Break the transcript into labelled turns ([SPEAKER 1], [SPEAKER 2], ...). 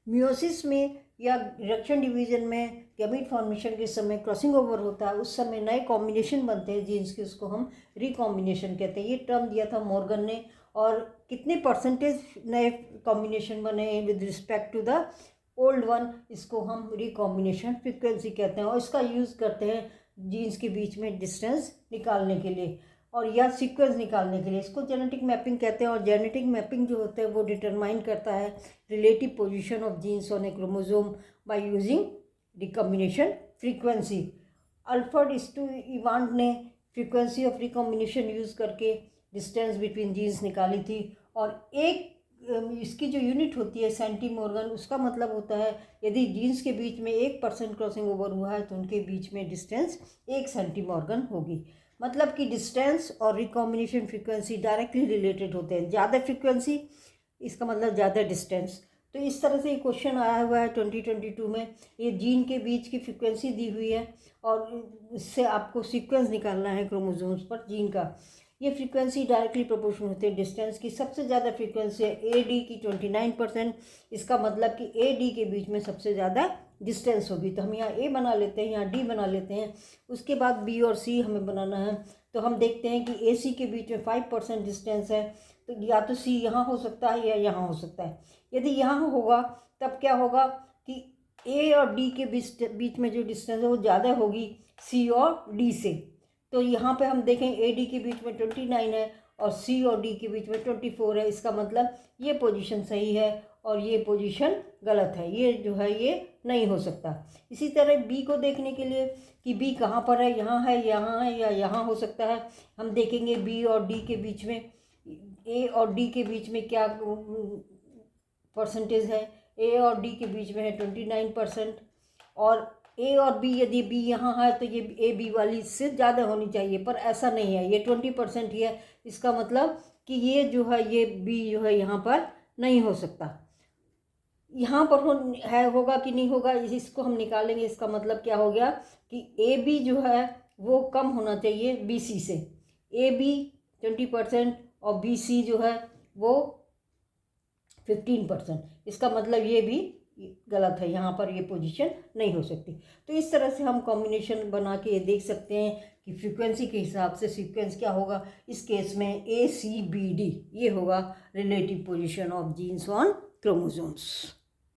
[SPEAKER 1] Meiosis में या reduction division में गैमीट फॉर्मेशन के समय क्रॉसिंग ओवर होता है, उस समय नए कॉम्बिनेशन बनते हैं जीन्स के, उसको हम रिकॉम्बिनेशन कहते हैं। ये टर्म दिया था मॉर्गन ने, और कितने परसेंटेज नए कॉम्बिनेशन बने with respect to the old one, इसको हम रिकॉम्बिनेशन फ्रीक्वेंसी कहते हैं। और इसका यूज़ करते हैं जीन्स के बीच में डिस्टेंस निकालने के लिए और या सीक्वेंस निकालने के लिए। इसको जेनेटिक मैपिंग कहते हैं। और जेनेटिक मैपिंग जो होता है वो डिटरमाइन करता है relative position of genes on a chromosome by using recombination frequency. Alfred इवांट ने फ्रीक्वेंसी ऑफ रिकॉम्बिनेशन यूज़ करके डिस्टेंस बिटवीन जीन्स निकाली थी। और एक इसकी जो यूनिट होती है सेंटीमॉर्गन, उसका मतलब होता है यदि जीन्स के बीच में 1% क्रॉसिंग ओवर हुआ है तो उनके बीच में डिस्टेंस 1 सेंटीमॉर्गन होगी। मतलब कि डिस्टेंस और रिकॉम्बिनेशन फ्रीक्वेंसी डायरेक्टली रिलेटेड होते हैं। ज़्यादा फ्रीक्वेंसी इसका मतलब ज़्यादा डिस्टेंस। तो इस तरह से ये क्वेश्चन आया हुआ है 2022 में। ये जीन के बीच की फ्रीक्वेंसी दी हुई है और इससे आपको सीक्वेंस निकालना है क्रोमोसोम्स पर जीन का। ये फ्रीक्वेंसी डायरेक्टली प्रोपोर्शनल होती है डिस्टेंस की। सबसे ज़्यादा फ्रीक्वेंसी है AD की 29%। इसका मतलब कि AD के बीच में सबसे ज़्यादा डिस्टेंस होगी। तो हम यहाँ A बना लेते हैं, यहाँ D बना लेते हैं। उसके बाद B और C हमें बनाना है। तो हम देखते हैं कि AC के बीच में 5% डिस्टेंस है, तो या तो C यहाँ हो सकता है या यहाँ हो सकता है। यदि यहाँ होगा तब क्या होगा कि A और D के बीच में जो डिस्टेंस है वो ज़्यादा होगी C और D से। तो यहाँ पे हम देखें AD के बीच में 29 है और C और D के बीच में 24 है। इसका मतलब ये पोजीशन सही है और ये पोजीशन गलत है, ये जो है ये नहीं हो सकता। इसी तरह B को देखने के लिए कि B कहाँ पर है, यहाँ है या यहाँ हो सकता है। हम देखेंगे B और D के बीच में, A और D के बीच में क्या परसेंटेज है। A और D के बीच में है 29%। और A और B, यदि B यहाँ है तो ये AB वाली इससे ज़्यादा होनी चाहिए, पर ऐसा नहीं है, ये 20% ही है। इसका मतलब कि ये जो है ये B जो है यहाँ पर नहीं हो सकता। यहाँ पर होगा कि नहीं होगा, इसको हम निकालेंगे। इसका मतलब क्या हो गया कि AB जो है वो कम होना चाहिए BC से। AB 20% और BC जो है वो 15%। इसका मतलब ये भी गलत है, यहाँ पर ये पोजीशन नहीं हो सकती। तो इस तरह से हम कॉम्बिनेशन बना के ये देख सकते हैं कि फ्रीक्वेंसी के हिसाब से सीक्वेंस क्या होगा। इस केस में ACBD ये होगा relative position of genes on chromosomes.